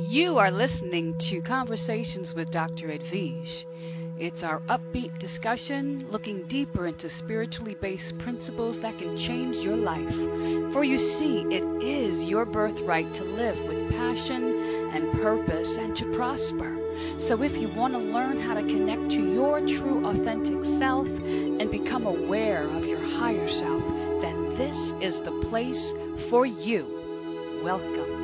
You are listening to Conversations with Dr. Edvige. It's our upbeat discussion looking deeper into spiritually based principles that can change your life. For you see, it is your birthright to live with passion and purpose and to prosper. So if you want to learn how to connect to your true authentic self and become aware of your higher self, then this is the place for you. Welcome.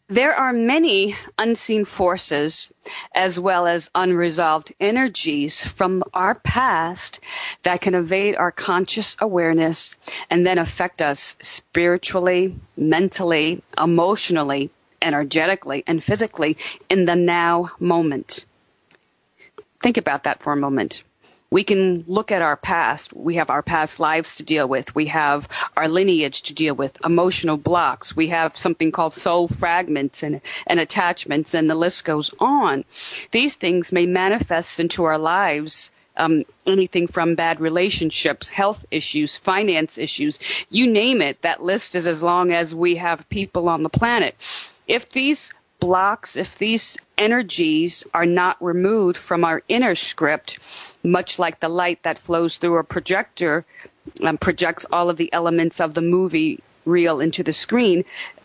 There are many unseen forces as well as unresolved energies from our past that can evade our conscious awareness and then affect us spiritually, mentally, emotionally, energetically, and physically in the now moment. Think about that for a moment. We can look at our past. We have our past lives to deal with. We have our lineage to deal with, emotional blocks. We have something called soul fragments and attachments, and the list goes on. These things may manifest into our lives, anything from bad relationships, health issues, finance issues, you name it. That list is as long as we have people on the planet. If these blocks, if these energies are not removed from our inner script, much like the light that flows through a projector projects all of the elements of the movie reel into the screen,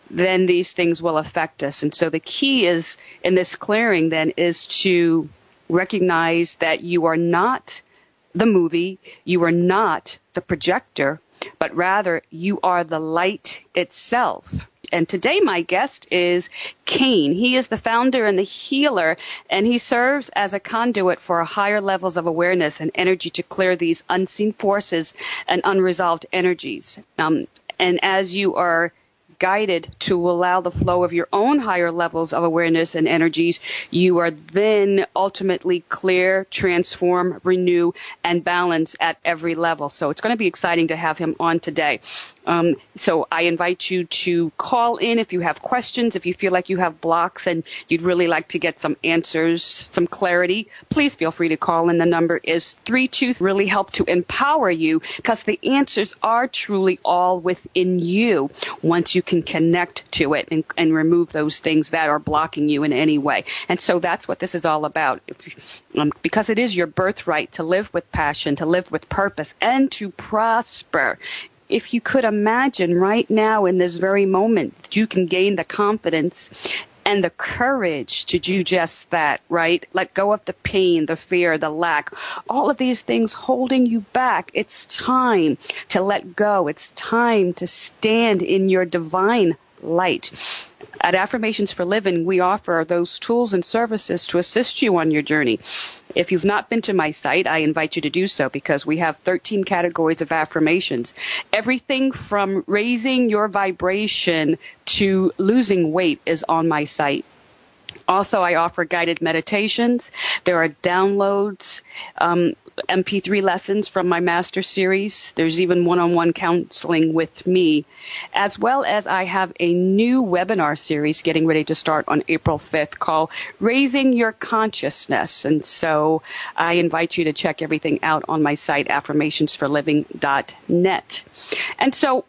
then these things will affect us. And so the key is in this clearing then is to recognize that you are not the movie, you are not the projector, but rather you are the light itself. And today my guest is Kane. He is the founder and the healer, and he serves as a conduit for higher levels of awareness and energy to clear these unseen forces and unresolved energies. And as you are guided to allow the flow of your own higher levels of awareness and energies, you are then ultimately clear, transform, renew, and balance at every level. So it's going to be exciting to have him on today. So I invite you to call in if you have questions, if you feel like you have blocks and you'd really like to get some answers, some clarity, please feel free to call in. The number is 32. Really help to empower you because the answers are truly all within you once you can connect to it and remove those things that are blocking you in any way. And so that's what this is all about. Because it is your birthright to live with passion, to live with purpose, and to prosper. If you could imagine right now in this very moment, you can gain the confidence and the courage to do just that, right? Let go of the pain, the fear, the lack, all of these things holding you back. It's time to let go. It's time to stand in your divine light. At Affirmations for Living, we offer those tools and services to assist you on your journey. If you've not been to my site, I invite you to do so because we have 13 categories of affirmations. Everything from raising your vibration to losing weight is on my site. Also, I offer guided meditations. There are downloads, MP3 lessons from my master series. There's even one-on-one counseling with me, as well as I have a new webinar series getting ready to start on April 5th called Raising Your Consciousness. And so I invite you to check everything out on my site, affirmationsforliving.net. And so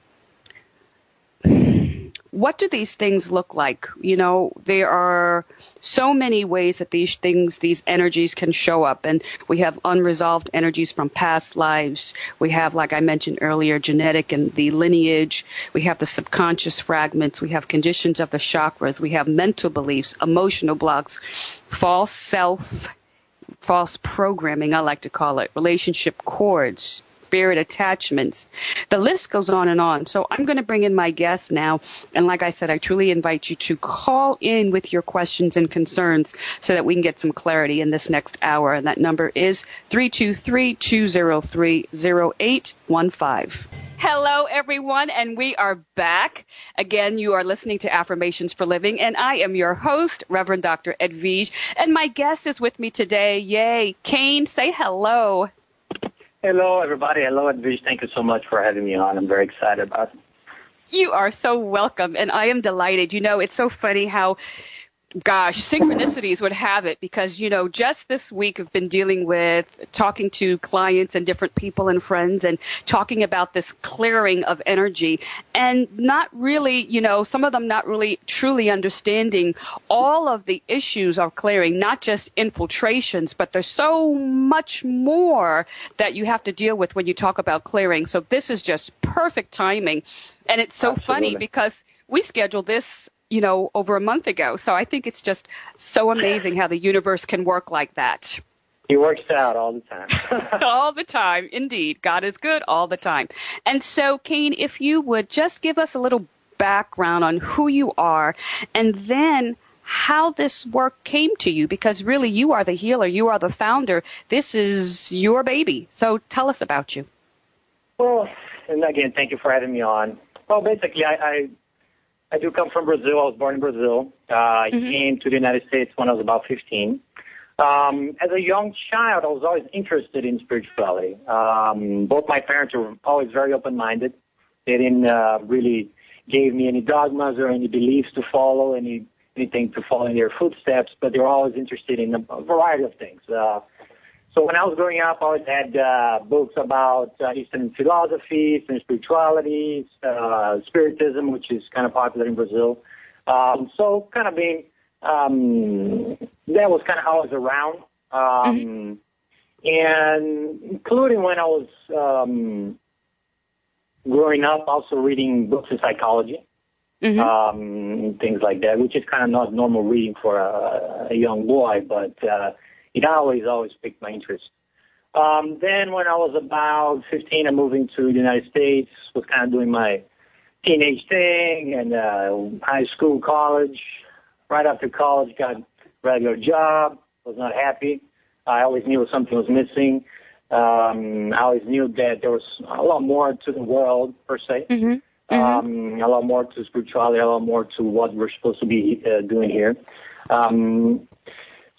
what do these things look like? You know, there are so many ways that these things, these energies can show up. And we have unresolved energies from past lives. We have, like I mentioned earlier, genetic and the lineage. We have the subconscious fragments. We have conditions of the chakras. We have mental beliefs, emotional blocks, false self, false programming, I like to call it, relationship cords, spirit attachments. The list goes on and on. So I'm going to bring in my guest now. And like I said, I truly invite you to call in with your questions and concerns so that we can get some clarity in this next hour. And that number is 323-203-0815. Hello, everyone, and we are back. Again, you are listening to Affirmations for Living, and I am your host, Reverend Dr. Edvige, and my guest is with me today. Yay. Kane, say hello. Hello, everybody. Hello, Edvige. Thank you so much for having me on. I'm very excited about it. You are so welcome, and I am delighted. You know, it's so funny how Gosh, synchronicities would have it because, just this week I've been dealing with talking to clients and different people and friends and talking about this clearing of energy and not really, some of them not really truly understanding all of the issues of clearing, not just infiltrations, but there's so much more that you have to deal with when you talk about clearing. So this is just perfect timing. And it's so funny because we scheduled this over a month ago. So I think it's just so amazing how the universe can work like that. He works out all the time. All the time, indeed. God is good all the time. And so, Cain, if you would just give us a little background on who you are and then how this work came to you, because really you are the healer, you are the founder. This is your baby. So tell us about you. Well, and again, thank you for having me on. Well, basically, I do come from Brazil. I was born in Brazil. I came to the United States when I was about 15. As a young child, I was always interested in spirituality. Both my parents were always very open-minded. They didn't really give me any dogmas or any beliefs to follow, anything to follow in their footsteps, but they were always interested in a variety of things. So when I was growing up, I always had books about Eastern philosophy, Eastern spirituality, Spiritism, which is kind of popular in Brazil. So kind of being, that was kind of always around. And including when I was growing up, also reading books in psychology, things like that, which is kind of not normal reading for a young boy, but it always piqued my interest. Then when I was about 15, I moved into the United States, was kind of doing my teenage thing and high school, college. Right after college, got a regular job, was not happy. I always knew something was missing. I always knew that there was a lot more to the world, per se. A lot more to spirituality, a lot more to what we're supposed to be doing here.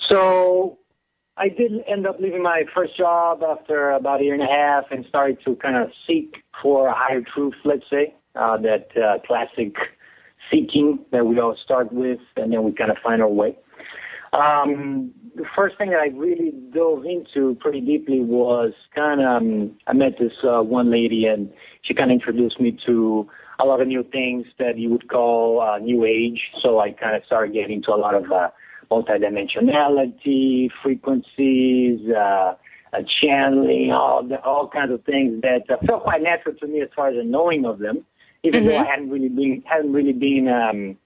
So I did end up leaving my first job after about a year and a half and started to kind of seek for a higher truth, let's say, that classic seeking that we all start with, and then we kind of find our way. The first thing that I really dove into pretty deeply was kind of, I met this one lady, and she kind of introduced me to a lot of new things that you would call New Age. So I kind of started getting into a lot of multidimensionality, frequencies, channeling, all kinds of things that felt quite natural to me as far as the knowing of them, even though I hadn't really been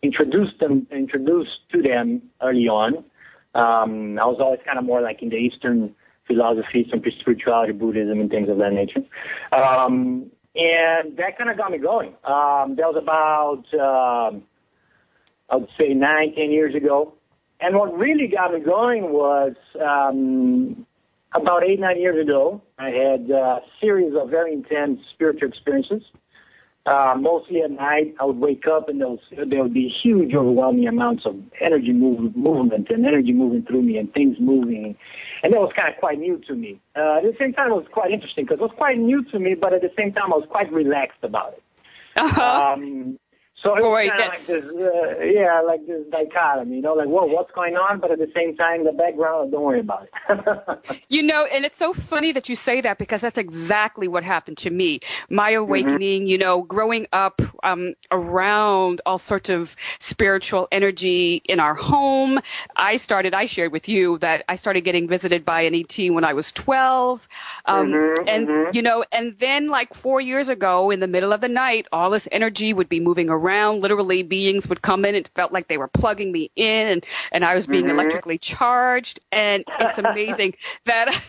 introduced to them early on. I was always kind of more like in the Eastern philosophy, some spirituality, Buddhism, and things of that nature. And that kind of got me going. That was about I would say 9-10 years ago. And what really got me going was about 8-9 years ago, I had a series of very intense spiritual experiences. Mostly at night, I would wake up and there would be huge, overwhelming amounts of energy movement and energy moving through me and things moving. And that was kind of quite new to me. At the same time, it was quite interesting because it was quite new to me, but at the same time, I was quite relaxed about it. So it was kind of like this, like this dichotomy, like, whoa, what's going on? But at the same time, the background, don't worry about it. And it's so funny that you say that because that's exactly what happened to me. My awakening, growing up around all sorts of spiritual energy in our home. I shared with you that I started getting visited by an ET when I was 12. And then like 4 years ago, in the middle of the night, all this energy would be moving around. Literally, beings would come in. It felt like they were plugging me in, and I was being electrically charged. And it's amazing that,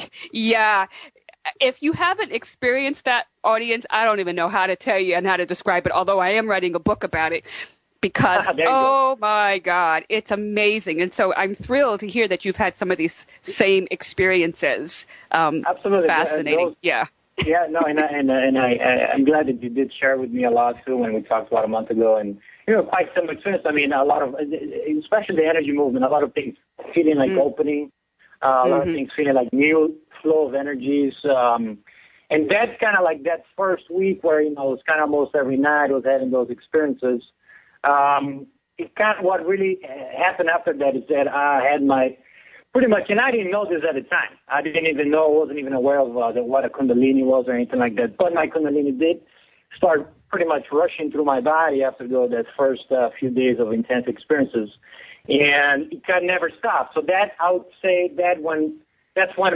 if you haven't experienced that, audience, I don't even know how to tell you and how to describe it, although I am writing a book about it. Because, oh, my God, it's amazing. And so I'm thrilled to hear that you've had some of these same experiences. Absolutely. Fascinating. Yeah, no, and I'm glad that you did share with me a lot too when we talked about a month ago, and quite similar experience. I mean, a lot of, especially the energy movement, a lot of things feeling like opening, a lot of things feeling like new flow of energies, and that's kind of like that first week where it was kind of almost every night I was having those experiences. what really happened after that is that I had my pretty much, and I didn't know this at the time. I didn't even know, wasn't even aware of what a Kundalini was or anything like that. But my Kundalini did start pretty much rushing through my body after that first few days of intense experiences, and it could never stop. So that, I would say that's when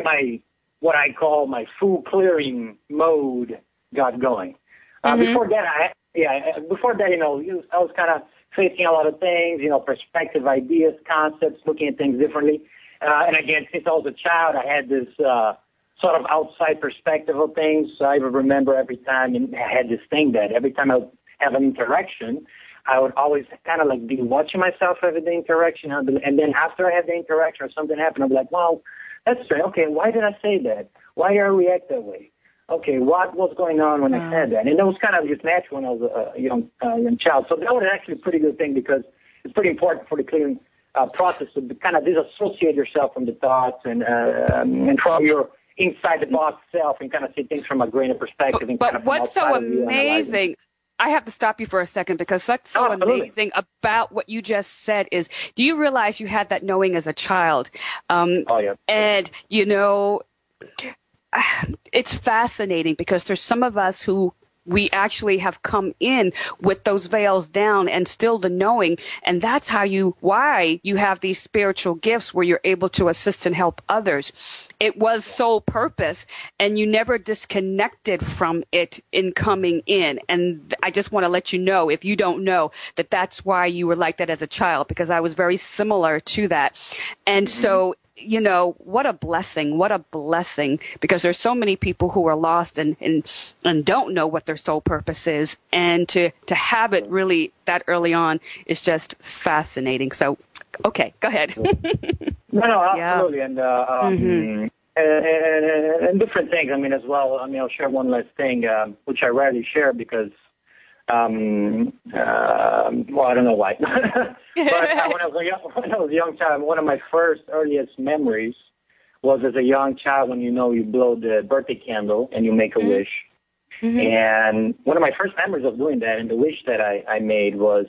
my, what I call my full clearing mode got going. Before that, I was kind of facing a lot of things, perspective, ideas, concepts, looking at things differently. And again, since I was a child, I had this sort of outside perspective of things. So I remember every time, and I had this thing that every time I would have an interaction, I would always kind of like be watching myself having the interaction. And then after I had the interaction or something happened, I'd be like, wow, that's strange. Okay, why did I say that? Why did I react that way? Okay, what was going on when I said that? And it was kind of just natural when I was a young child. So that was actually a pretty good thing because it's pretty important for the clearing process to kind of disassociate yourself from the thoughts and from your inside the box self and kind of see things from a greater perspective. But what's so amazing, I have to stop you for a second because what's so amazing about what you just said is, do you realize you had that knowing as a child? Yeah. And, it's fascinating because there's some of us who we actually have come in with those veils down and still the knowing. And that's why you have these spiritual gifts where you're able to assist and help others. It was sole purpose and you never disconnected from it in coming in. And I just want to let you know, if you don't know, that that's why you were like that as a child, because I was very similar to that. And so, what a blessing, because there's so many people who are lost and don't know what their soul purpose is. And to have it really that early on is just fascinating. So, okay, go ahead. No, absolutely. Yeah. And different things. I mean, as well, I'll share one last thing, which I rarely share because, I don't know why. But when I was a young child, one of my earliest memories was as a young child when, you blow the birthday candle and you make a wish. Mm-hmm. And one of my first memories of doing that and the wish that I made was,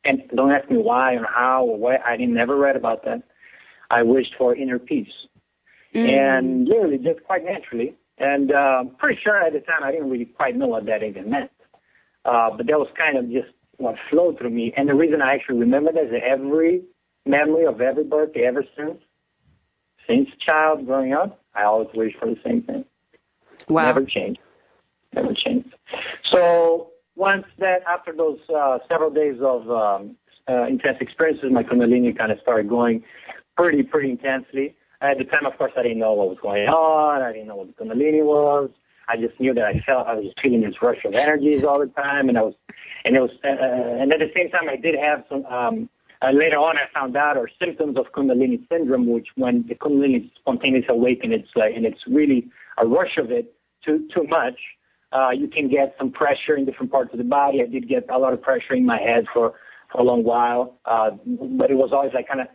and don't ask me why or how or why, I never read about that. I wished for inner peace. Mm-hmm. And literally, just quite naturally. And pretty sure at the time I didn't really quite know what that even meant. But that was kind of just what flowed through me. And the reason I actually remember that is that every memory of every birthday ever since child growing up, I always wish for the same thing. Wow. Never changed. So once that, after those several days of intense experiences, my Kundalini kind of started going pretty intensely. At the time, of course, I didn't know what was going on. I didn't know what the Kundalini was. I just knew that I was feeling this rush of energies all the time, and at the same time, I did have some. Later on, I found out symptoms of Kundalini syndrome, which when the Kundalini spontaneously awakens, it's really a rush of it too much. You can get some pressure in different parts of the body. I did get a lot of pressure in my head for a long while, but it was always like kind of,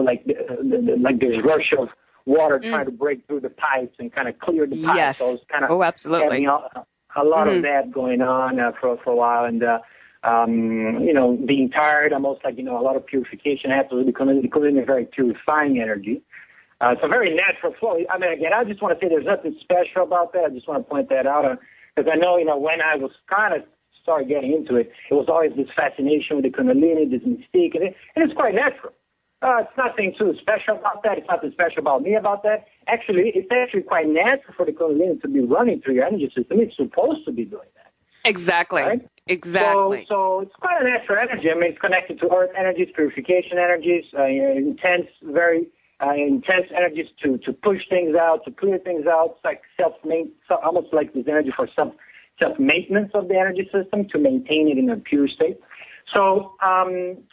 like this rush of water trying to break through the pipes and kind of clear the pipes. Yes. So I was kind of absolutely. having a lot of that going on for a while, and being tired, almost like a lot of purification happens. The Kundalini is a very purifying energy. It's a very natural flow. I mean, again, I just want to say there's nothing special about that. I just want to point that out because I know when I was kind of started getting into it, it was always this fascination with the Kundalini, this mystique, and it's quite natural. It's nothing too special about that. It's nothing special about me about that. Actually, it's actually quite natural for the Kundalini to be running through your energy system. It's supposed to be doing that. Exactly. Right? Exactly. So it's quite a natural energy. I mean, it's connected to earth energies, purification energies, very intense energies to push things out, to clear things out. It's like almost like this energy for self-maintenance of the energy system to maintain it in a pure state. So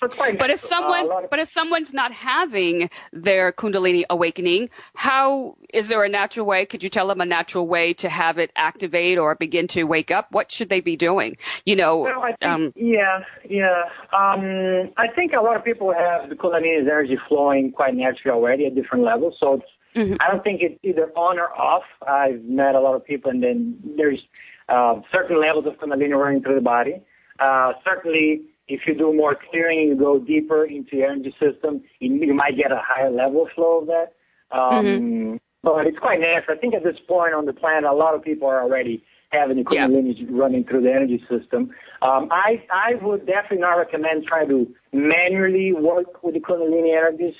it's quite natural. But if someone's not having their Kundalini awakening, how is there a natural way? Could you tell them a natural way to have it activate or begin to wake up? What should they be doing? Well, I think a lot of people have the Kundalini's energy flowing quite naturally already at different levels. So I don't think it's either on or off. I've met a lot of people, and then there's certain levels of Kundalini running through the body. Certainly, if you do more clearing, you go deeper into your energy system, you might get a higher level flow of that. But it's quite natural. I think at this point on the planet, a lot of people are already having the Kundalini running through the energy system. I would definitely not recommend trying to manually work with the Kundalini energies.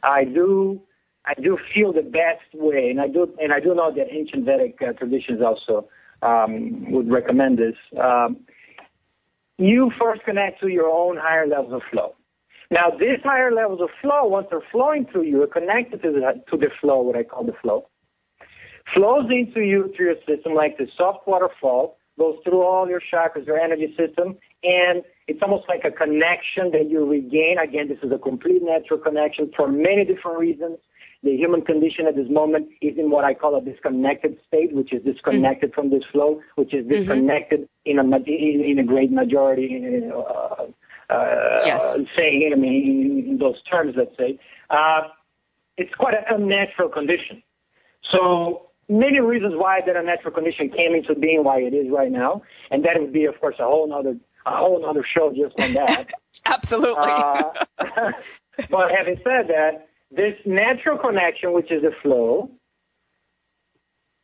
I do feel the best way, and I do know that ancient Vedic traditions also would recommend this. You first connect to your own higher levels of flow. Now, these higher levels of flow, once they're flowing through you, are connected to the flow, what I call the flow. Flows into you through your system like the soft waterfall, goes through all your chakras, your energy system, and it's almost like a connection that you regain. Again, this is a complete natural connection for many different reasons. The human condition at this moment is in what I call a disconnected state, which is disconnected from this flow, which is disconnected in a great majority, saying it, in those terms, let's say. It's quite an unnatural condition. So many reasons why that unnatural condition came into being, why it is right now, and that would be, of course, a whole other show just on that. Absolutely. But having said that, this natural connection, which is a flow,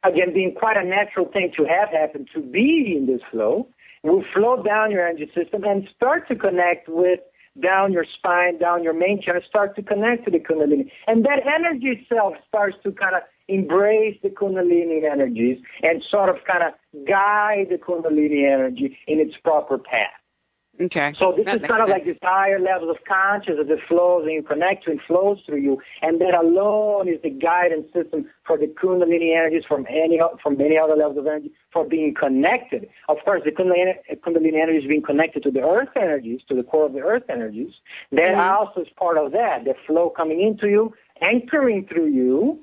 again, being quite a natural thing to have happen, to be in this flow, will flow down your energy system and start to connect with down your spine, down your main chakra, start to connect to the Kundalini. And that energy itself starts to kind of embrace the Kundalini energies and sort of kind of guide the Kundalini energy in its proper path. Okay. So this is kind of like this higher level of consciousness that flows and you connect to and flows through you, and that alone is the guidance system for the Kundalini energies from many other levels of energy for being connected. Of course, the Kundalini energies being connected to the earth energies, to the core of the earth energies. That also is part of that, the flow coming into you, anchoring through you,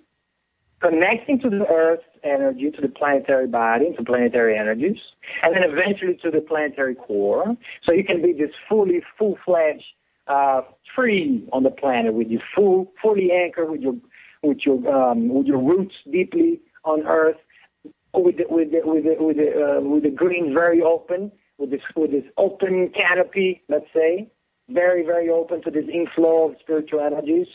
connecting to the earth energy, to the planetary body, to planetary energies, and then eventually to the planetary core. So you can be this full-fledged, free on the planet with you fully anchored with your roots deeply on Earth, with the greens very open, with this open canopy, let's say, very, very open to this inflow of spiritual energies.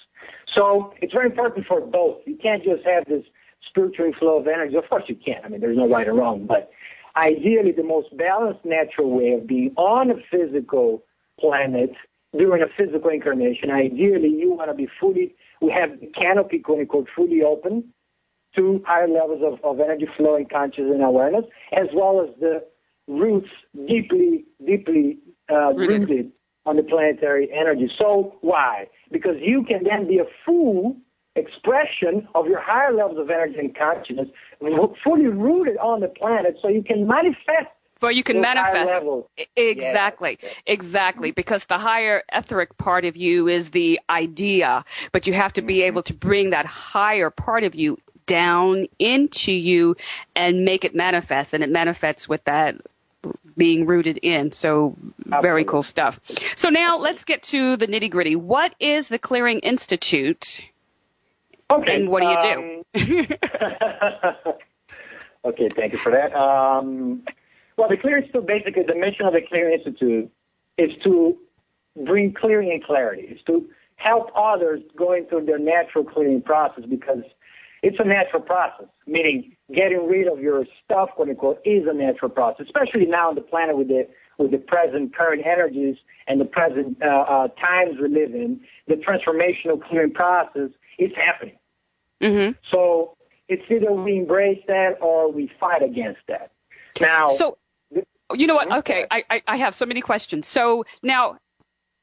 So it's very important for both. You can't just have this spiritual inflow of energy. Of course you can. There's no right or wrong. But ideally, the most balanced, natural way of being on a physical planet during a physical incarnation, ideally you want to be we have the canopy, quote unquote, fully open to higher levels of energy flow and consciousness and awareness, as well as the roots deeply, deeply rooted on the planetary energy. So why? Because you can then be a full expression of your higher levels of energy and consciousness, fully rooted on the planet, so you can manifest. So you can manifest. Exactly, because the higher etheric part of you is the idea, but you have to be able to bring that higher part of you down into you and make it manifest, and it manifests with that being rooted in. So very cool stuff. So now let's get to the nitty gritty. What is the Clearing Institute? Okay. And what do you do? Okay, thank you for that. Well, the Clearing Institute, basically the mission of the Clearing Institute is to bring clearing and clarity. It's to help others going through their natural clearing process, because it's a natural process, meaning getting rid of your stuff, quote unquote, is a natural process, especially now on the planet with the present current energies and the present times we live in. The transformational clearing process is happening. So it's either we embrace that or we fight against that. Now, so you know what? Okay, I have so many questions. So now,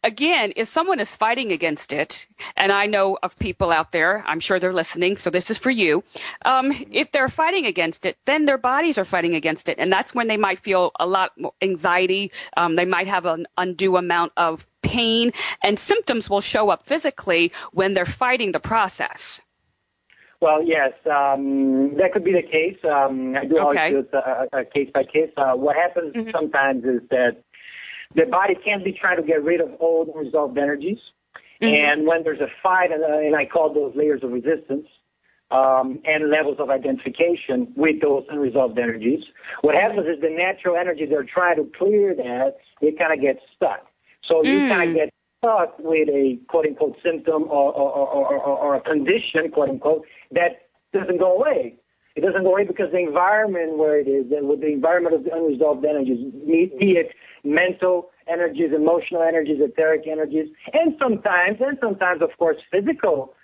again, if someone is fighting against it, and I know of people out there, I'm sure they're listening, so this is for you. If they're fighting against it, then their bodies are fighting against it, and that's when they might feel a lot more anxiety. They might have an undue amount of pain, and symptoms will show up physically when they're fighting the process. Well, yes, that could be the case. I do always do it a case by case. What happens sometimes is that the body can be trying to get rid of old unresolved energies. And when there's a fight, and I call those layers of resistance and levels of identification with those unresolved energies, what happens is the natural energies that are trying to clear that, they kind of get stuck. So you kind of get stuck with a quote-unquote symptom or a condition, quote-unquote, that doesn't go away. It doesn't go away because the environment where it is, and with the environment of the unresolved energies, be it mental energies, emotional energies, etheric energies, and sometimes, of course, physical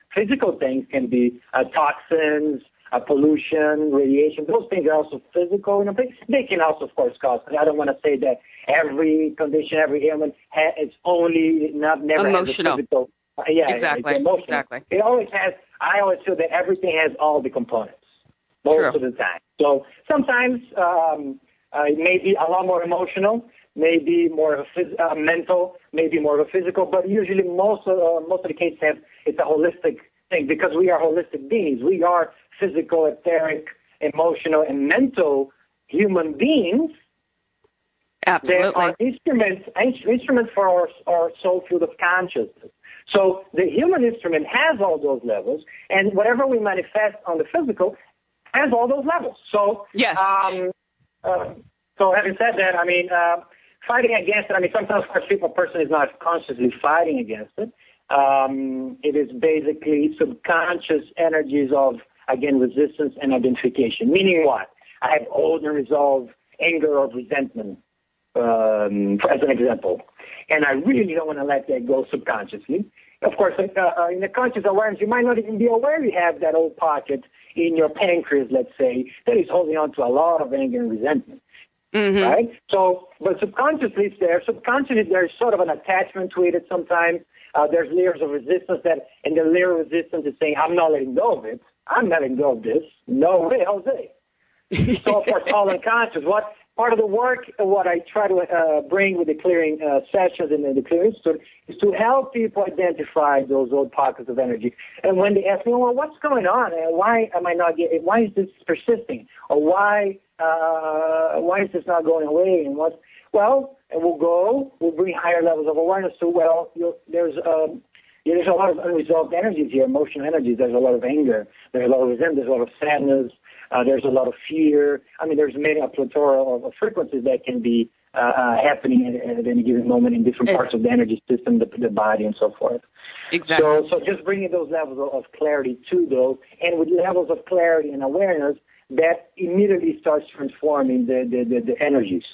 things can be toxins, pollution, radiation. Those things are also physical. They can also, of course, cause. I don't want to say that every condition, every ailment is only never emotional. Has a physical. Yeah, exactly. It's emotional. Exactly. It always has. I always feel that everything has all the components most of the time. So sometimes it may be a lot more emotional, maybe more of a mental, maybe more of a physical, but usually most of the cases it's a holistic thing because we are holistic beings. We are physical, etheric, emotional, and mental human beings. Absolutely. They are instruments for our soul field of consciousness. So the human instrument has all those levels, and whatever we manifest on the physical has all those levels. So yes. So having said that, fighting against it. Sometimes, of course, a person is not consciously fighting against it. It is basically subconscious energies of, again, resistance and identification. Meaning what? I have old and resolved anger or resentment, as an example. And I really don't want to let that go subconsciously. Of course, in the conscious awareness, you might not even be aware you have that old pocket in your pancreas, let's say, that is holding on to a lot of anger and resentment. Mm-hmm. Right? So, but subconsciously it's there. Subconsciously there's sort of an attachment to it sometimes. There's layers of resistance and the layer of resistance is saying, I'm not letting go of it. I'm not letting go of this. No way, Jose. So, of course, all unconscious. What part of the work, what I try to bring with the clearing sessions and the clearing institute is to help people identify those old pockets of energy. And when they ask me, well, what's going on? Why am I not getting? Why is this persisting? Or why is this not going away? And we'll bring higher levels of awareness to. There's a lot of unresolved energies here, emotional energies. There's a lot of anger. There's a lot of resentment. There's a lot of sadness. There's a lot of fear. There's a plethora of frequencies that can be happening at any given moment in different parts of the energy system, the body, and so forth. Exactly. So just bringing those levels of clarity to those, and with levels of clarity and awareness, that immediately starts transforming the energies.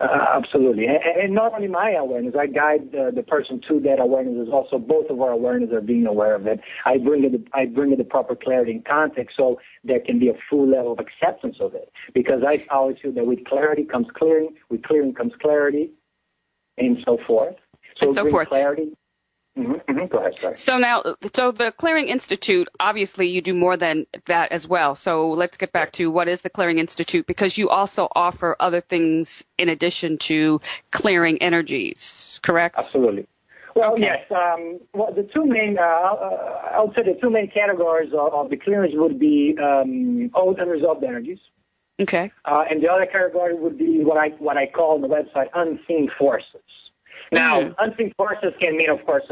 Absolutely. And not only my awareness, I guide the person to that awareness. Is also both of our awareness are being aware of it. I bring it the proper clarity and context so there can be a full level of acceptance of it. Because I always feel that with clarity comes clearing, with clearing comes clarity, and so forth. So bring clarity. Mm-hmm. Go ahead, sorry. So the Clearing Institute, obviously you do more than that as well. So let's get back to what is the Clearing Institute, because you also offer other things in addition to clearing energies, correct? Absolutely. Well, okay. Yes. The two main, I would say the two main categories of the clearings would be old and resolved energies. Okay. And the other category would be what I call on the website unseen forces. Now, unseen forces can mean, of course,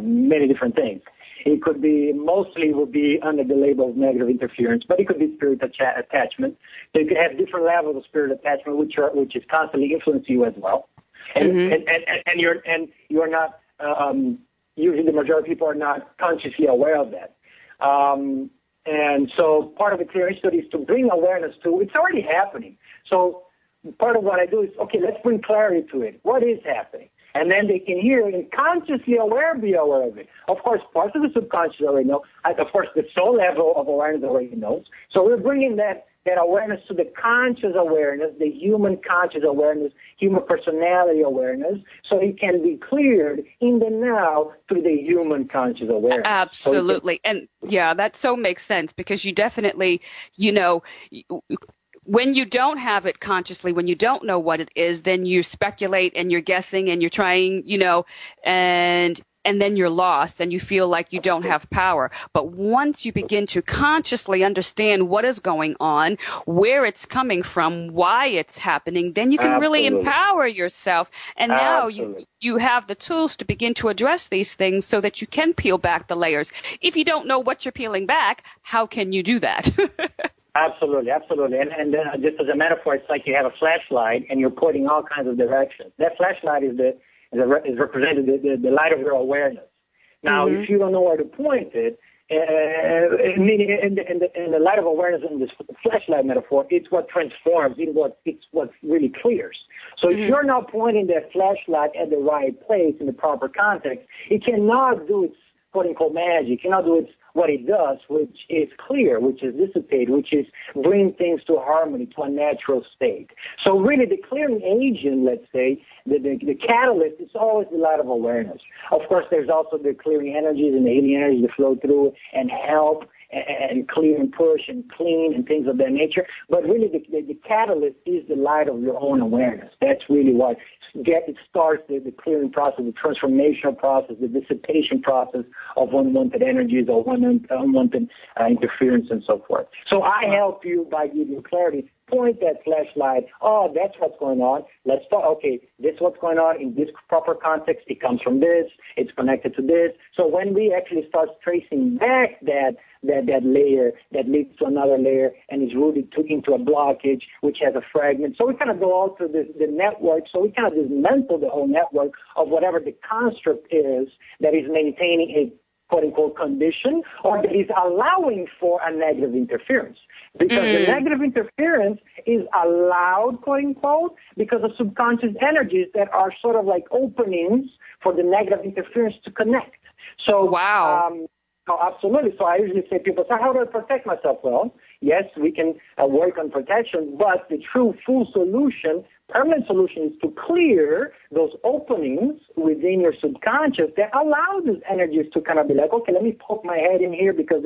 many different things. It could be, mostly would be under the label of negative interference, but it could be spirit attachment. So you could have different levels of spirit attachment, which is constantly influencing you as well. And you're not, usually the majority of people are not consciously aware of that. And so part of the clearing study is to bring awareness to, it's already happening. So part of what I do is, okay, let's bring clarity to it. What is happening? And then they can hear and consciously be aware of it. Of course, parts of the subconscious already know. Of course, the soul level of awareness already knows. So we're bringing that awareness to the conscious awareness, the human conscious awareness, human personality awareness, so it can be cleared in the now through the human conscious awareness. Absolutely. And yeah, that so makes sense, because you definitely, when you don't have it consciously, when you don't know what it is, then you speculate and you're guessing and you're trying, and then you're lost and you feel like you don't have power. But once you begin to consciously understand what is going on, where it's coming from, why it's happening, then you can really empower yourself. And now you have the tools to begin to address these things so that you can peel back the layers. If you don't know what you're peeling back, how can you do that? Absolutely, absolutely. And just as a metaphor, it's like you have a flashlight and you're pointing all kinds of directions. That flashlight is represented the light of your awareness. Now, if you don't know where to point it, meaning in the light of awareness in this flashlight metaphor, it's what transforms, it's what really clears. So if you're not pointing that flashlight at the right place in the proper context, it cannot do its quote-unquote magic, it cannot do what it does, which is clear, which is dissipate, which is bring things to harmony, to a natural state. So really the clearing agent, let's say, the catalyst is always the light of awareness. Of course, there's also the clearing energies and the healing energies that flow through and help and clear and push and clean and things of that nature. But really the catalyst is the light of your own awareness. That's really what it starts the clearing process, the transformational process, the dissipation process of unwanted energies or unwanted interference and so forth. So I help you by giving you clarity. Point that flashlight. Oh, that's what's going on. Let's talk. Okay, this is what's going on in this proper context. It comes from this. It's connected to this. So when we actually start tracing back that layer that leads to another layer and is rooted into a blockage, which has a fragment. So we kind of go all through the network. So we kind of dismantle the whole network of whatever the construct is that is maintaining a quote-unquote condition or that is allowing for a negative interference. Because the negative interference is allowed, quote-unquote, because of subconscious energies that are sort of like openings for the negative interference to connect. So, wow. Oh, absolutely. So I usually say, people say, how do I protect myself? Well, yes, we can work on protection, but the true full solution, permanent solution, is to clear those openings within your subconscious that allow these energies to kind of be like, okay, let me poke my head in here because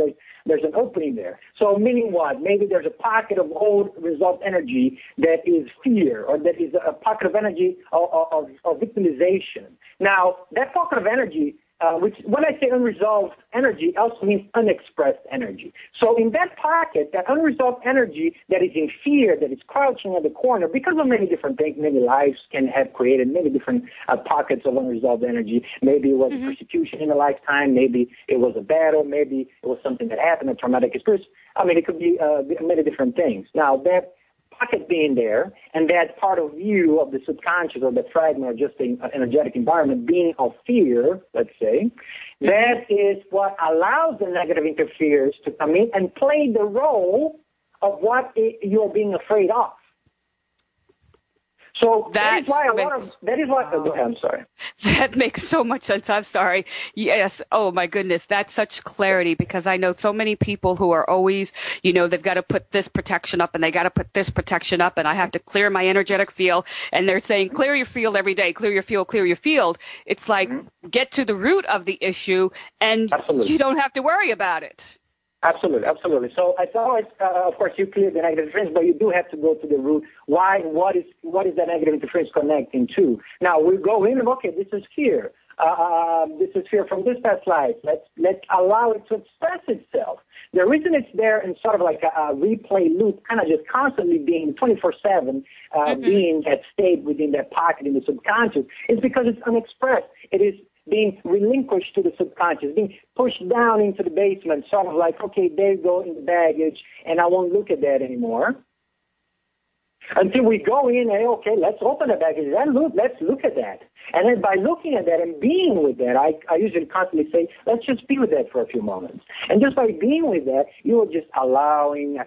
there's an opening there. So meaning what? Maybe there's a pocket of old resolved energy that is fear, or that is a pocket of energy of victimization. Now, that pocket of energy, which when I say unresolved energy, also means unexpressed energy. So in that pocket, that unresolved energy that is in fear, that is crouching at the corner, because of many different things, many lives can have created many different pockets of unresolved energy. Maybe it was persecution in a lifetime, maybe it was a battle, maybe it was something that happened, a traumatic experience. I mean, it could be many different things. Now, that pocket being there, and that part of you of the subconscious or the fragment or just the energetic environment being of fear, let's say, that is what allows the negative interference to come in and play the role of what you're being afraid of. So that is why I'm sorry. That makes so much sense. I'm sorry. Yes. Oh my goodness. That's such clarity, because I know so many people who are always, they've got to put this protection up and they got to put this protection up, and I have to clear my energetic field. And they're saying, clear your field every day, clear your field, clear your field. It's like, get to the root of the issue and you don't have to worry about it. Absolutely, absolutely. So it's always, of course, you clear the negative interference, but you do have to go to the root. Why? What is that negative interference connecting to? Now we go in and okay, this is fear. This is fear from this past life. Let's allow it to express itself. The reason it's there in sort of like a replay loop, kind of just constantly being 24/7, being at state within that pocket in the subconscious, is because it's unexpressed. It is being relinquished to the subconscious, being pushed down into the basement, sort of like, okay, there you go in the baggage, and I won't look at that anymore. Until we go in and, okay, let's open the baggage and let's look at that. And then by looking at that and being with that, I usually constantly say, let's just be with that for a few moments. And just by being with that, you are just allowing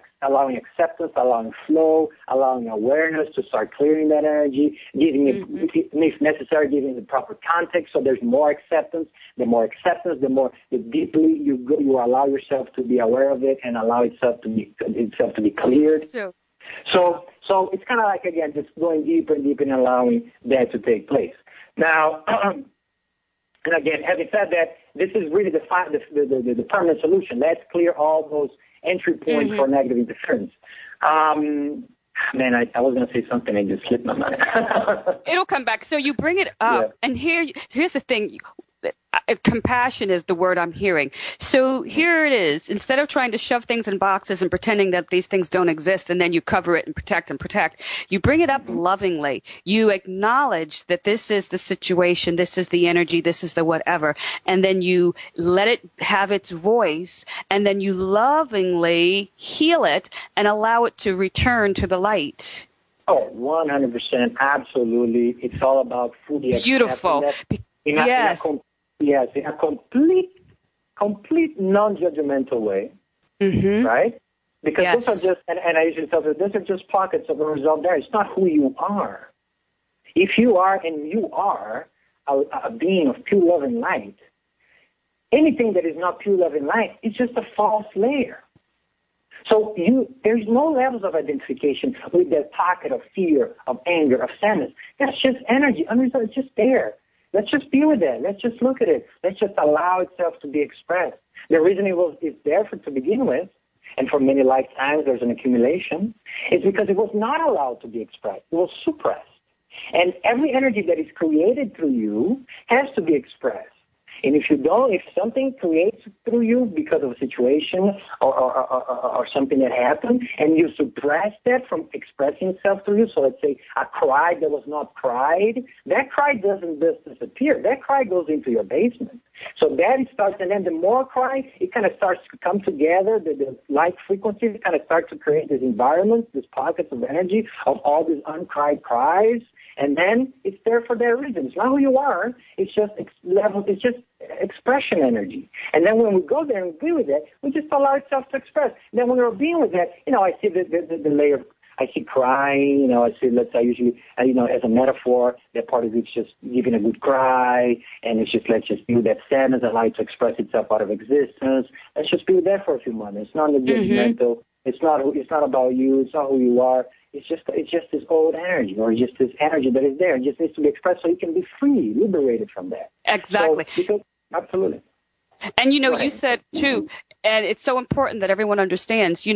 acceptance, allowing flow, allowing awareness to start clearing that energy, giving it, if necessary, giving it the proper context so there's more acceptance. The more acceptance, the deeply you allow yourself to be aware of it and allow itself to be cleared. So it's kind of like, again, just going deeper and deeper and allowing that to take place. Now, and again, having said that, this is really the permanent solution. Let's clear all those entry points for negative interference. Man, I was going to say something and just slipped my mind. It'll come back. So you bring it up, and here's the thing. compassion is the word I'm hearing. So here it is. Instead of trying to shove things in boxes and pretending that these things don't exist and then you cover it and protect, you bring it up lovingly. You acknowledge that this is the situation, this is the energy, this is the whatever, and then you let it have its voice, and then you lovingly heal it and allow it to return to the light. Oh, 100%. Absolutely. It's all about fully beautiful. Yes, in a complete non-judgmental way, right? Because those are just, and I usually tell them, those are just pockets of unresolved there. It's not who you are. If you are, and you are, a being of pure love and light, anything that is not pure love and light is just a false layer. So there's no levels of identification with that pocket of fear, of anger, of sadness. That's just energy. Unresolved, it's just there. Let's just be with it. Let's just look at it. Let's just allow itself to be expressed. The reason it's there to begin with, and for many lifetimes there's an accumulation, is because it was not allowed to be expressed. It was suppressed. And every energy that is created through you has to be expressed. And if something creates through you because of a situation or something that happened, and you suppress that from expressing itself through you, so let's say a cry that was not cried, that cry doesn't just disappear. That cry goes into your basement. So that it starts, and then the more cry, it kind of starts to come together, the light frequencies kind of start to create this environment, these pockets of energy of all these uncried cries. And then it's there for that reason. It's not who you are. It's just It's just expression energy. And then when we go there and be with it, we just allow itself to express. And then when we're being with that, I see the layer. I see crying. I see. I usually, as a metaphor, that part of it's just giving a good cry, and it's just let's just be with that sadness, allow it to express itself out of existence. Let's just be with that for a few moments. It's not judgmental. It's not about you. It's not who you are. It's just this old energy, or just this energy that is there. It just needs to be expressed so you can be free, liberated from that. Exactly. Absolutely. And you said too, and it's so important that everyone understands,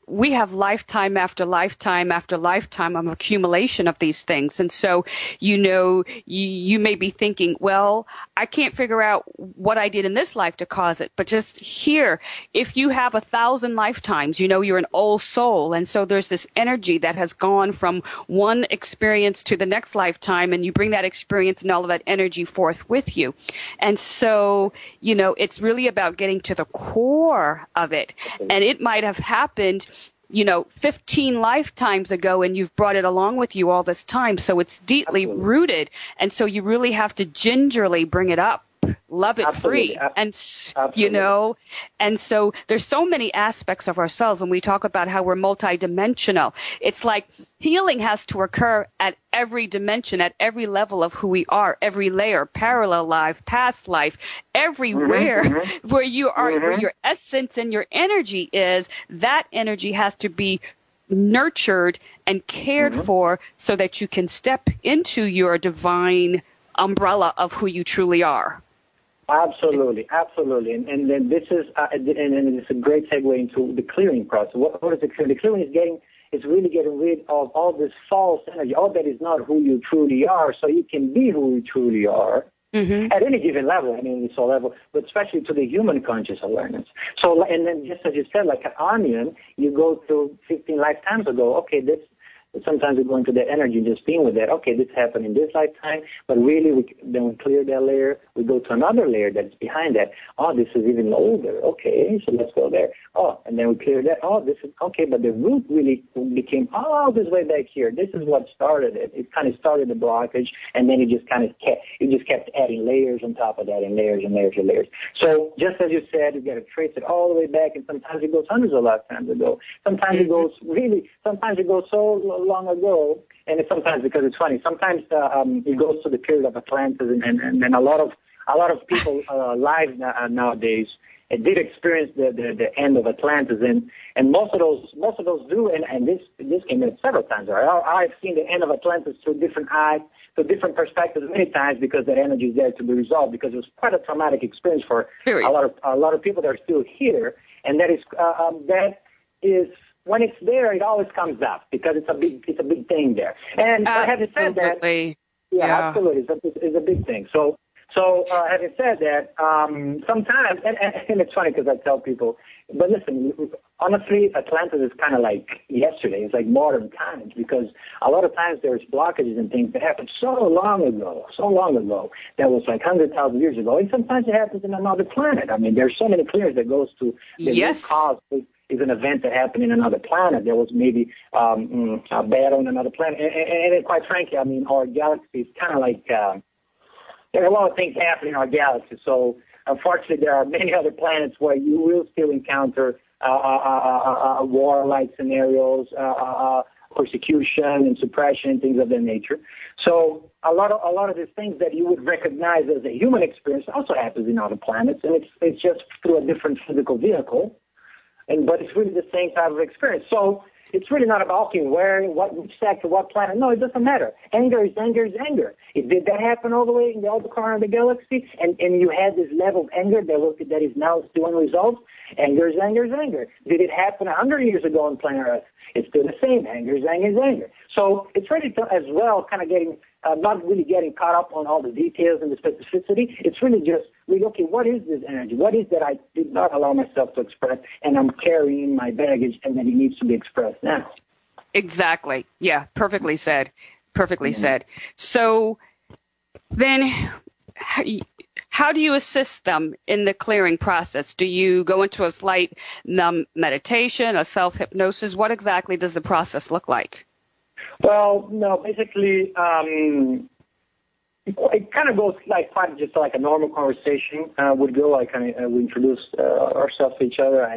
we have lifetime after lifetime after lifetime of accumulation of these things. And so, you may be thinking, well, I can't figure out what I did in this life to cause it. But just here, if you have 1,000 lifetimes, you're an old soul. And so there's this energy that has gone from one experience to the next lifetime, and you bring that experience and all of that energy forth with you. And so, it's really about getting to the core of it. And it might have happened 15 lifetimes ago, and you've brought it along with you all this time. So it's deeply rooted. And so you really have to gingerly bring it up, love it free. And, and so there's so many aspects of ourselves when we talk about how we're multidimensional. It's like healing has to occur at every dimension, at every level of who we are, every layer, parallel life, past life, everywhere where you are, where your essence and your energy is, that energy has to be nurtured and cared for so that you can step into your divine umbrella of who you truly are. Absolutely. And then this is and it's a great segue into the clearing process. What is the clearing? The clearing is really getting rid of all this false energy, all that is not who you truly are, so you can be who you truly are at any given level. It's all level, but especially to the human conscious awareness. So, and then just as you said, like an onion, you go through 15 lifetimes ago. Okay, sometimes we go into that energy and just being with that. Okay, this happened in this lifetime, but really then we clear that layer. We go to another layer that's behind that. Oh, this is even older. Okay, so let's go there. Oh, and then we clear that. Oh, this is okay, but the root really became this way back here. This is what started it. It kind of started the blockage, and then it just kept adding layers on top of that, and layers and layers and layers. So just as you said, you got to trace it all the way back, and sometimes it goes hundreds of lifetimes ago. Sometimes it goes so long ago, and it's sometimes, because it's funny, sometimes it goes to the period of Atlantis, and then a lot of people alive nowadays did experience the end of Atlantis, and most of those do, and this came in several times. I've seen the end of Atlantis through different eyes, through different perspectives many times, because that energy is there to be resolved, because it was quite a traumatic experience for a lot of people that are still here, and that is when it's there, it always comes up, because it's a big thing there. And having said that, absolutely, it's a big thing. So So having said that, sometimes, and it's funny because I tell people, but listen, honestly, Atlantis is kind of like yesterday. It's like modern times because a lot of times there's blockages and things that happened so long ago, that was like 100,000 years ago. And sometimes it happens in another planet. I mean, there's so many clearings that goes to the root cause is an event that happened in another planet. There was maybe a battle in another planet. And quite frankly, I mean, our galaxy is kind of like there are a lot of things happening in our galaxy. So unfortunately, there are many other planets where you will still encounter war-like scenarios, persecution and suppression and things of that nature. So a lot of these things that you would recognize as a human experience also happens in other planets, and it's just through a different physical vehicle. But it's really the same type of experience. So it's really not about, okay, which sector, what planet. No, it doesn't matter. Anger is anger is anger. Did that happen all the way in the other corner of the galaxy? And you had this level of anger that is now still unresolved? Anger is anger is anger. Did it happen 100 years ago on planet Earth? It's still the same. Anger is anger is anger. So it's really as well kind of getting, not really getting caught up on all the details and the specificity. It's really just, okay, what is this energy? What is that I did not allow myself to express, and I'm carrying my baggage, and then it needs to be expressed now? Exactly. Yeah, perfectly said. Perfectly said. So then how do you assist them in the clearing process? Do you go into a slight meditation, a self-hypnosis? What exactly does the process look like? Well, no, basically, it kind of goes like quite just like a normal conversation would go. We introduce ourselves to each other.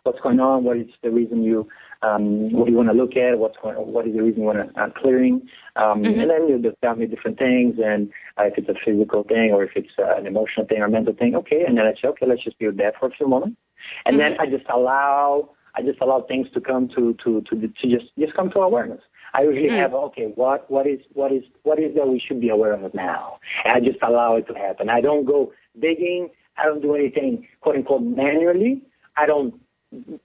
What's going on, what is the reason what do you want to look at, what is the reason you want to clearing, and then you just tell me different things, and if it's a physical thing or if it's an emotional thing or mental thing, okay, and then I say, okay, let's just be with that for a few moments, and then I just allow things to come to just come to awareness. I usually have, okay, what is that we should be aware of now? And I just allow it to happen. I don't go digging. I don't do anything, quote unquote, manually. I don't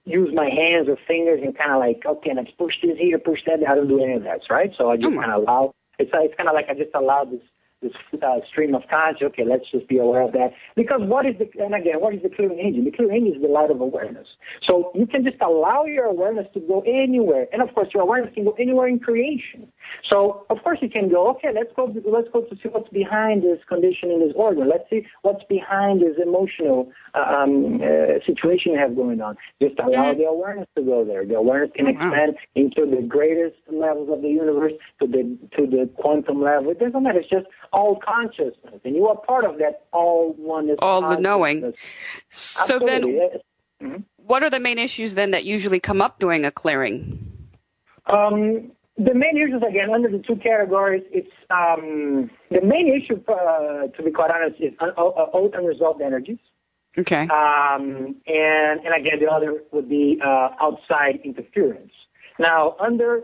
use my hands or fingers and kind of like, okay, let's push this here, push that. I don't do any of that, right? So I just kind of allow. It's kind of like I just allow this stream of consciousness. Okay, let's just be aware of that. Because what is the clearing engine? The clearing engine is the light of awareness. So you can just allow your awareness to go anywhere. And of course, your awareness can go anywhere in creation. So of course you can go, okay, let's go to see what's behind this condition in this organ. Let's see what's behind this emotional situation you have going on. Just allow the awareness to go there. The awareness can expand into the greatest levels of the universe, to the quantum level. It doesn't matter. It's just all consciousness, and you are part of that all oneness. All the knowing. So absolutely. Then, what are the main issues then that usually come up during a clearing? The main issues, again, under the two categories, it's the main issue, to be quite honest, is old unresolved energies. Okay. And again, the other would be outside interference. Now, under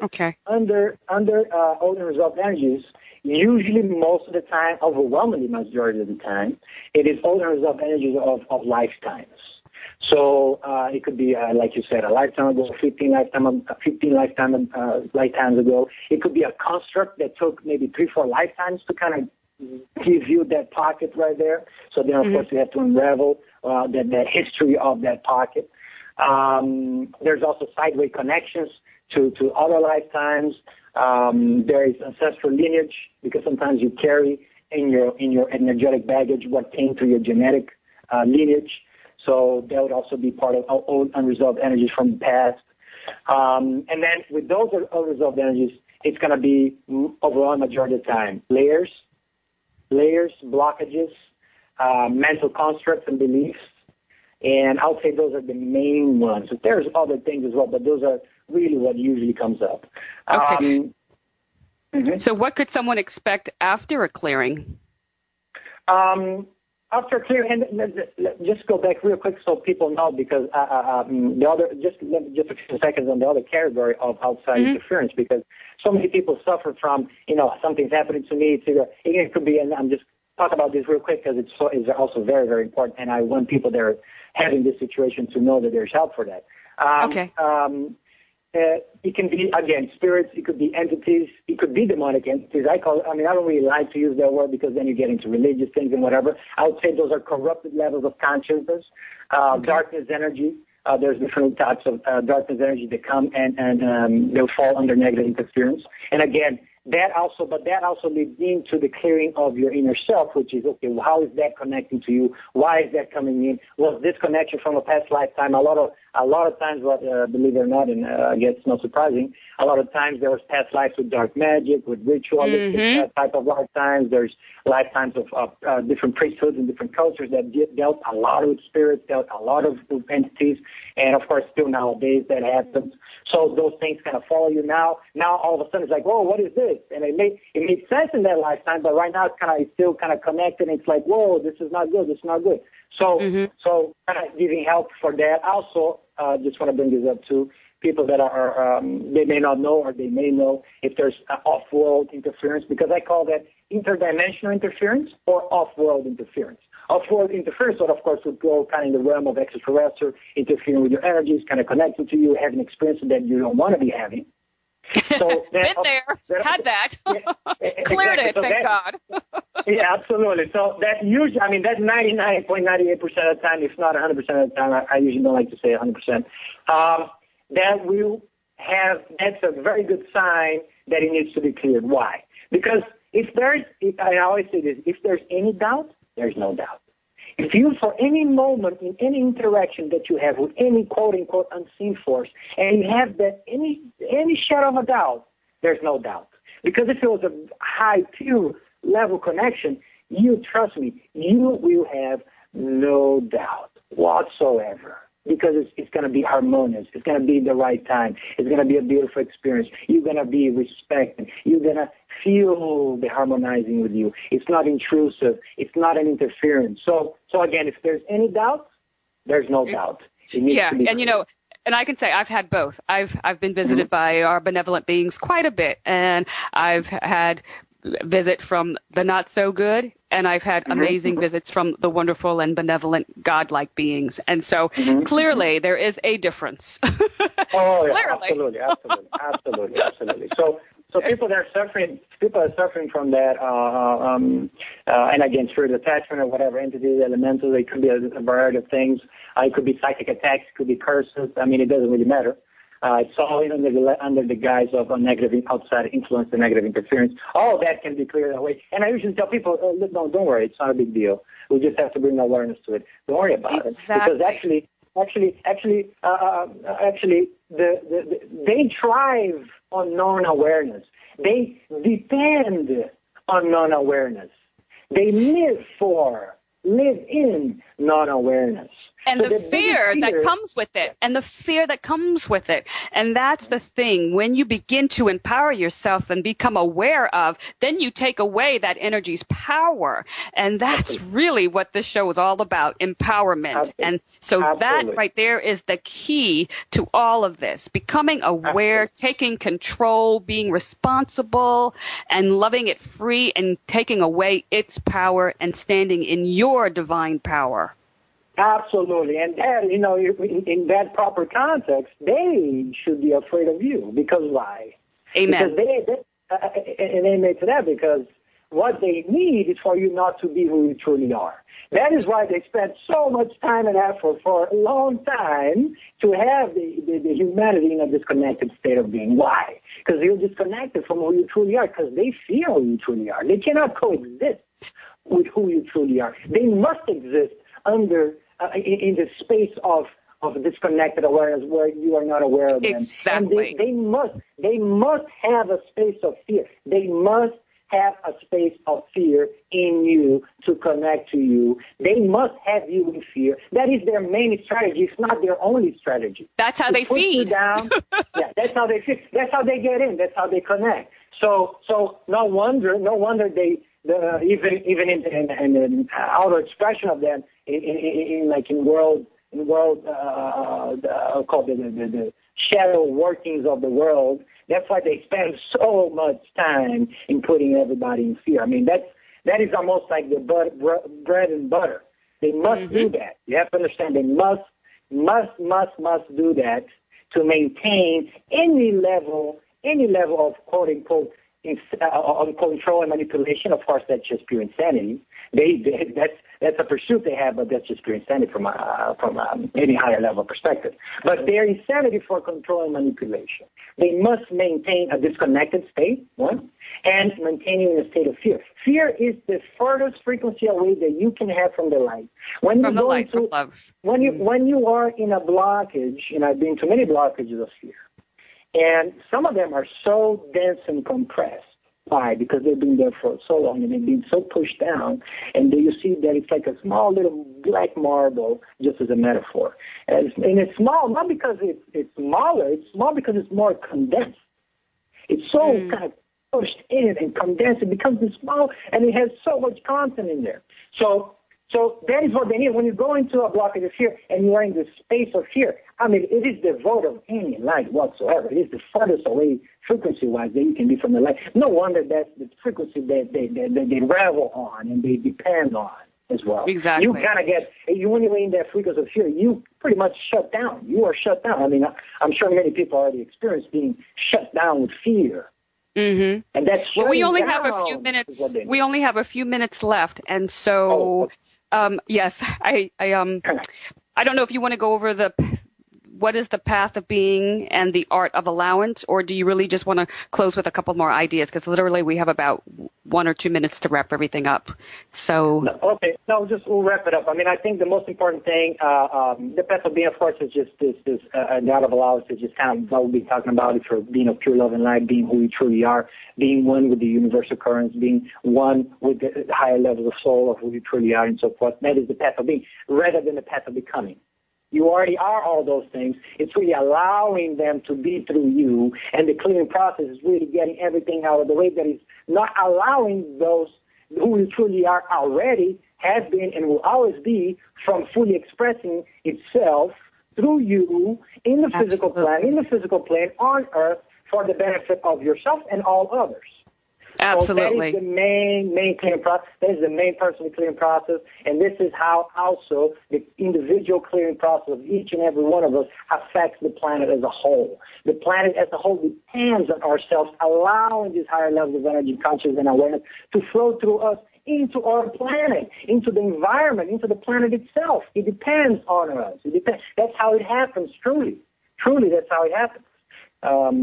old unresolved energies, usually most of the time, overwhelmingly majority of the time, it is old unresolved energies of lifetimes. So it could be, like you said, a lifetime ago, 15 lifetimes ago. It could be a construct that took maybe 3-4 lifetimes to kind of give you that pocket right there. So then, of course, you have to unravel that history of that pocket. There's also sideway connections to other lifetimes. There is ancestral lineage, because sometimes you carry in your energetic baggage what came through your genetic lineage. So that would also be part of old unresolved energies from the past. And then with those unresolved energies, it's going to be overall majority of the time layers, blockages, mental constructs and beliefs. And I would say those are the main ones. There's other things as well, but those are really what usually comes up. Okay. So what could someone expect after a clearing? After clearing, and just go back real quick so people know, because the other, just a few seconds on the other category of outside interference, because so many people suffer from, something's happening to me. It could be, and I'm just talk about this real quick because it's also very, very important, and I want people that are having this situation to know that there's help for that. Okay. it can be, again, spirits, it could be entities, it could be demonic entities. I don't really like to use that word because then you get into religious things and whatever. I would say those are corrupted levels of consciousness, darkness energy. There's different types of darkness energy that come and they'll fall under negative interference. And again, that also leads into the clearing of your inner self, which is, okay, well, how is that connecting to you? Why is that coming in? Was this connection from a past lifetime? A lot of times, believe it or not, and I guess it's not surprising, a lot of times there was past lives with dark magic, with ritualistic type of lifetimes. There's lifetimes of different priesthoods and different cultures that dealt a lot with spirits, dealt a lot of entities, and of course still nowadays that happens. So those things kind of follow you now. Now all of a sudden it's like, whoa, what is this? And it made sense in that lifetime, but right now it's still kind of connected. And it's like, whoa, this is not good. This is not good. So kind of giving help for that. Also, just want to bring this up too. People that are, they may not know or they may know if there's off-world interference, because I call that interdimensional interference or off-world interference. Off-world interference, of course, would go kind of in the realm of extraterrestrial, interfering with your energies, kind of connecting to you, having experiences that you don't want to be having. So been there, had that, cleared it, thank God. Yeah, absolutely. So that usually, that's 99.98% of the time, if not 100% of the time. I usually don't like to say 100%. That will have, that's a very good sign that it needs to be cleared. Why? Because I always say this, if there's any doubt, there's no doubt. If you, for any moment in any interaction that you have with any quote-unquote unseen force, and you have that any shadow of a doubt, there's no doubt. Because if it was a high, pure level connection, trust me, you will have no doubt whatsoever. Because it's going to be harmonious. It's going to be the right time. It's going to be a beautiful experience. You're going to be respected. You're going to feel the harmonizing with you. It's not intrusive. It's not an interference. So again, if there's any doubt, there's no doubt. It needs to be and clear. And I can say I've had both. I've been visited by our benevolent beings quite a bit, and I've had visit from the not so good, and I've had amazing visits from the wonderful and benevolent godlike beings. And so clearly there is a difference. Oh, yeah, absolutely. So people are suffering from that, and again, spirit attachment or whatever entities, elementals, it could be a variety of things. It could be psychic attacks, it could be curses. It doesn't really matter. It's all under the guise of a negative outside influence and negative interference. All that can be cleared away. And I usually tell people, don't worry, it's not a big deal. We just have to bring awareness to it. Don't worry about it. Because actually, they thrive on non-awareness. They depend on non-awareness. They live in non-awareness. And the fear that comes with it. And that's the thing. When you begin to empower yourself and become aware of, then you take away that energy's power. And that's really what this show is all about, empowerment. And so that right there is the key to all of this. Becoming aware, taking control, being responsible, and loving it free, and taking away its power and standing in your divine power. Absolutely. And that, in that proper context, they should be afraid of you. Because why? Amen. Because and amen to that, because what they need is for you not to be who you truly are. That is why they spent so much time and effort for a long time to have the humanity in a disconnected state of being. Why? Because you're disconnected from who you truly are, because they fear who you truly are. They cannot coexist with who you truly are. They must exist under in the space of disconnected awareness where you are not aware of them. Exactly. And they must have a space of fear. They must have a space of fear in you to connect to you. They must have you in fear. That is their main strategy. It's not their only strategy. That's how they feed. You down. Yeah, that's how they feed. That's how they get in. That's how they connect. So no wonder they. Even in the outer expression of them, in world called the shadow workings of the world. That's why they spend so much time in putting everybody in fear. That is almost like the bread and butter. They must do that. You have to understand. They must do that to maintain any level of quote unquote on control and manipulation. Of course, that's just pure insanity. That's a pursuit they have, but that's just pure insanity from any higher level perspective. But their insanity for control and manipulation. They must maintain a disconnected state, one, and maintaining a state of fear. Fear is the furthest frequency away that you can have from the light. From love. When you are in a blockage, and I've been to many blockages of fear, and some of them are so dense and compressed. Why? Because they've been there for so long and they've been so pushed down. And then you see that it's like a small little black marble, just as a metaphor. And it's small not because it's smaller. It's small because it's more condensed. It's so kind of pushed in and condensed. It becomes this small, and it has so much content in there. So that is what they need. When you go into a blockage of fear and you are in the space of fear, I mean, it is devoid of any light whatsoever. It is the furthest away frequency-wise that you can be from the light. No wonder that's the frequency that they revel on and they depend on as well. Exactly. You kind of when you're in that frequency of fear, you pretty much shut down. You are shut down. I mean, I'm sure many people already experienced being shut down with fear. Mm-hmm. And that's we only have a few minutes. We only have a few minutes left, and so. Yes, I don't know if you want to go over what is the path of being and the art of allowance, or do you really just want to close with a couple more ideas? Because literally we have about 1 or 2 minutes to wrap everything up. So okay, we'll wrap it up. I mean, I think the most important thing, the path of being, of course, is just this the art of allowance is just kind of what we'll be talking about. If you're being of pure love and light, being who you truly are, being one with the universal currents, being one with the higher levels of soul of who you truly are, and so forth. That is the path of being, rather than the path of becoming. You already are all those things. It's really allowing them to be through you, and the clearing process is really getting everything out of the way that is not allowing those who you truly are already, has been, and will always be, from fully expressing itself through you in the physical plane on Earth for the benefit of yourself and all others. Absolutely. So that is the main clearing process. That is the main personal clearing process, and this is how also the individual clearing process of each and every one of us affects the planet as a whole. The planet as a whole depends on ourselves allowing these higher levels of energy, consciousness, and awareness to flow through us into our planet, into the environment, into the planet itself. It depends on us. That's how it happens, truly. Truly, that's how it happens.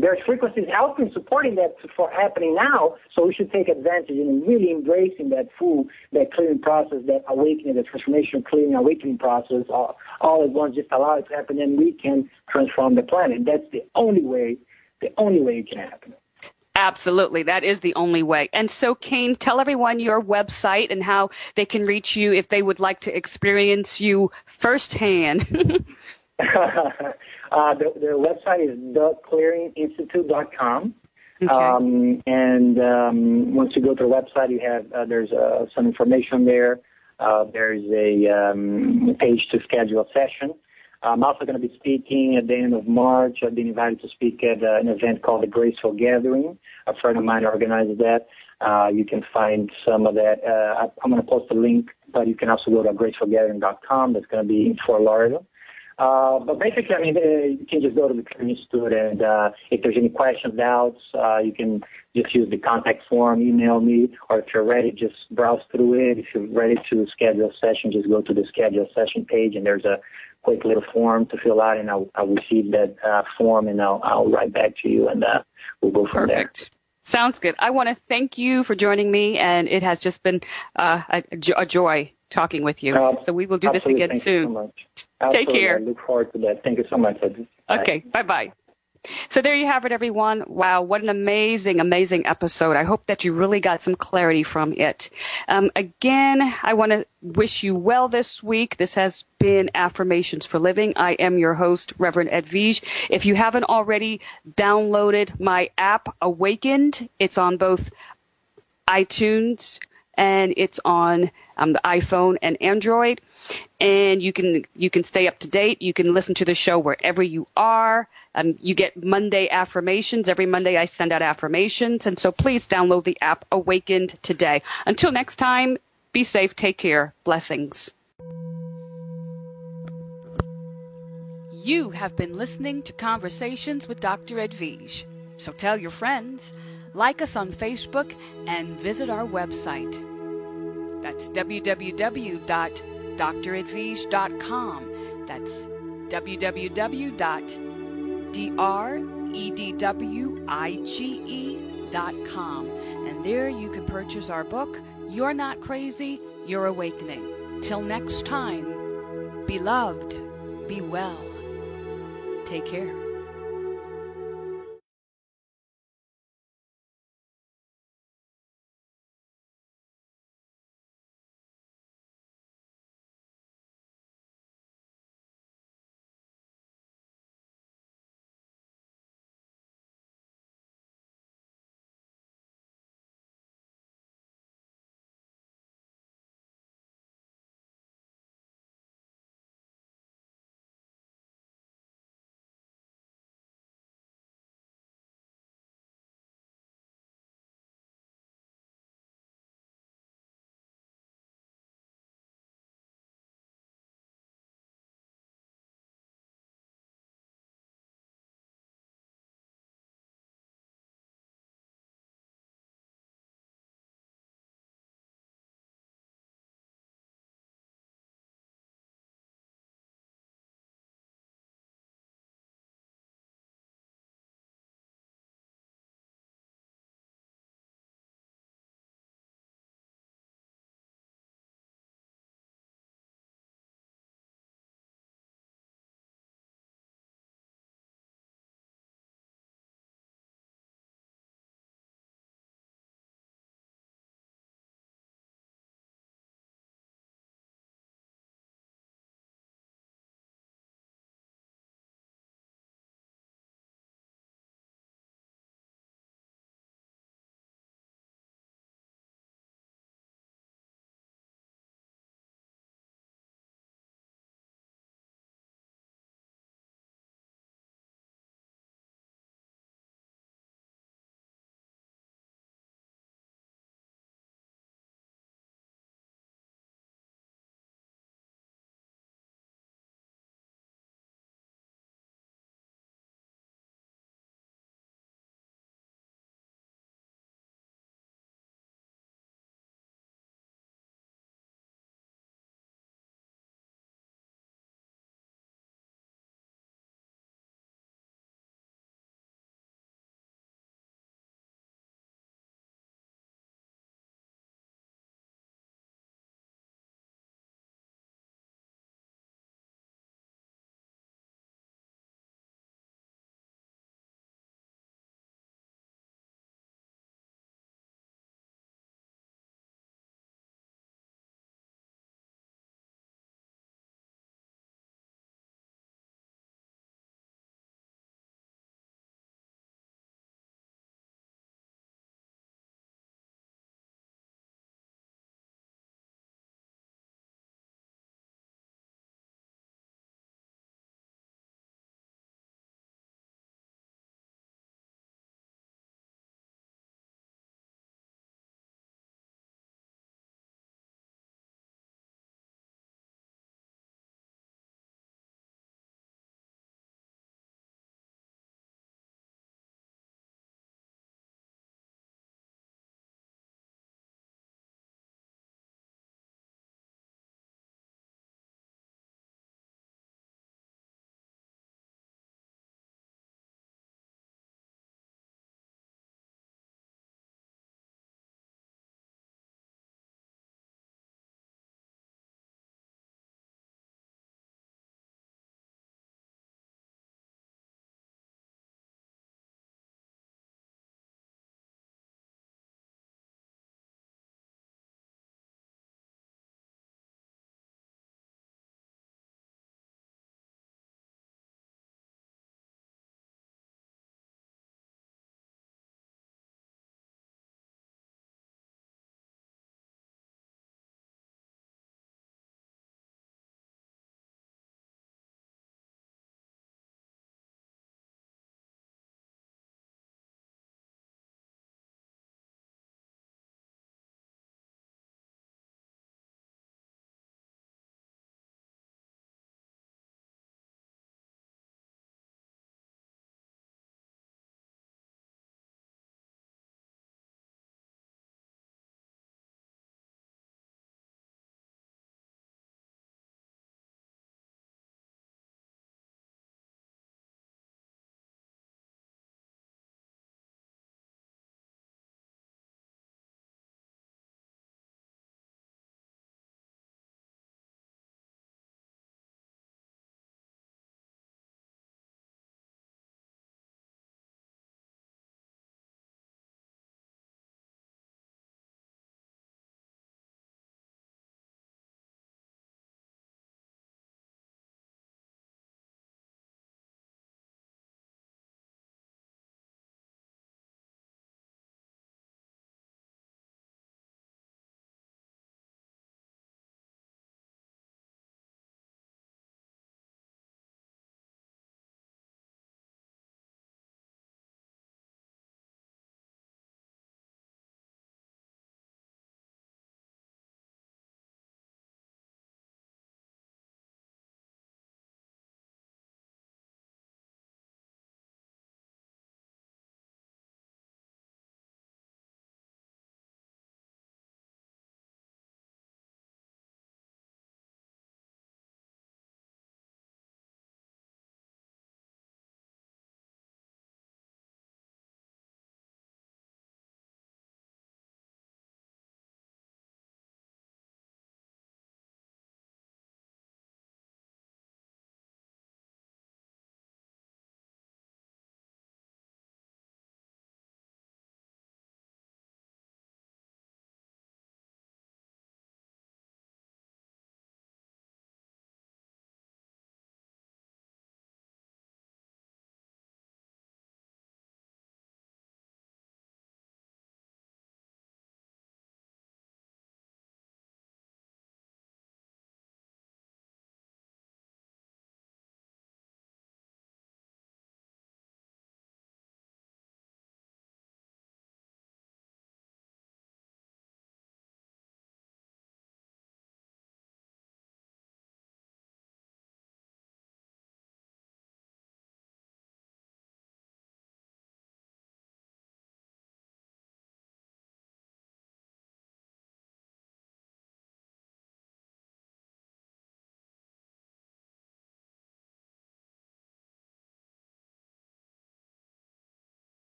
There's frequencies helping, supporting that for happening now, so we should take advantage and really embracing that clearing process, that awakening, that transformation, clearing, awakening process, all at once. Just allow it to happen, and we can transform the planet. That's the only way it can happen. Absolutely. That is the only way. And so, Cain, tell everyone your website and how they can reach you if they would like to experience you firsthand. The website is theclearinginstitute.com. Okay. Once you go to the website, you have there's some information there. There's a page to schedule a session. I'm also going to be speaking at the end of March. I've been invited to speak at an event called the Graceful Gathering. A friend of mine organized that. You can find some of that. I'm going to post a link, but you can also go to gracefulgathering.com. That's going to be in Fort Lauderdale. But basically, I mean, you can just go to the Clearing Institute, and if there's any questions, doubts, you can just use the contact form, email me, or if you're ready, just browse through it. If you're ready to schedule a session, just go to the schedule session page, and there's a quick little form to fill out, and I'll receive that form, and I'll write back to you, and we'll go from there. Perfect. Sounds good. I want to thank you for joining me, and it has just been a joy talking with you. So we will do this again Thank soon. You so much. Take care. I look forward to that. Thank you so much. Okay. Bye-bye. So there you have it, everyone. Wow, what an amazing, amazing episode. I hope that you really got some clarity from it. Again, I want to wish you well this week. This has been Affirmations for Living. I am your host, Reverend Edwige. If you haven't already downloaded my app, Awakened, it's on both iTunes and it's on the iPhone and Android. And you can stay up to date. You can listen to the show wherever you are. You get Monday affirmations. Every Monday I send out affirmations. And so please download the app Awakened today. Until next time, be safe. Take care. Blessings. You have been listening to Conversations with Dr. Edvige. So tell your friends, like us on Facebook, and visit our website. That's www.dredvige.com. That's www.dredwige.com. And there you can purchase our book, You're Not Crazy, You're Awakening. Till next time, be loved, be well. Take care.